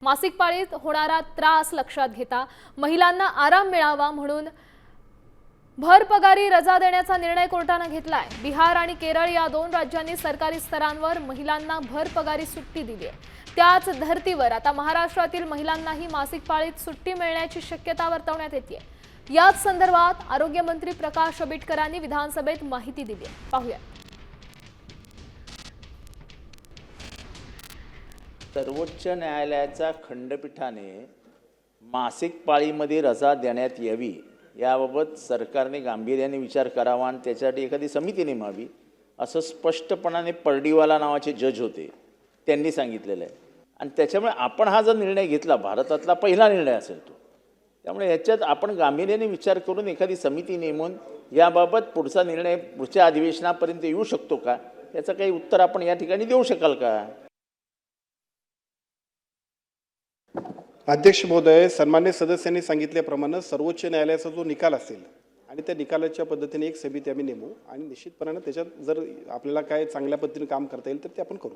मासिक पाळीत होणारा त्रास लक्षात घेता महिलांना आराम मिळावा म्हणून भर पगारी रजा देण्याचा निर्णय कोर्टाने घेतलाय। बिहार आणि केरळ या दोन राज्यांनी सरकारी स्तरांवर महिलांना भर पगारी सुट्टी दिली आहे। त्याच धर्तीवर आता महाराष्ट्रातील महिलांनाही मासिक पाळीत सुट्टी मिळण्याची शक्यता वर्तवण्यात येते। याच संदर्भात आरोग्य मंत्री प्रकाश आंबेडकरांनी विधानसभेत माहिती दिली आहे। पाहूया। सर्वोच्च न्यायालयाच्या खंडपीठाने मासिक पाळीमध्ये रजा देण्यात यावी याबाबत सरकारने गांभीर्याने विचार करावा आणि त्याच्यासाठी एखादी समिती नेमावी असं स्पष्टपणाने पर्डीवाला नावाचे जज होते त्यांनी सांगितलेलं आहे। आणि त्याच्यामुळे आपण हा जर निर्णय घेतला भारतातला पहिला निर्णय असेल तो, त्यामुळे याच्यात आपण गांभीर्याने विचार करून एखादी समिती नेमून याबाबत पुढचा निर्णय पुढच्या अधिवेशनापर्यंत येऊ शकतो का याचं काही उत्तर आपण या ठिकाणी देऊ शकाल का? अध्यक्ष महोदय, सन्मान्य सदस्यांनी सांगितल्याप्रमाणे सर्वोच्च न्यायालयाचा जो निकाल असेल आणि त्या निकालाच्या पद्धतीने एक समिती आम्ही नेमू आणि निश्चितपणाने त्याच्यात जर आपल्याला काय चांगल्या पद्धतीने काम करता येईल तर ते आपण करू।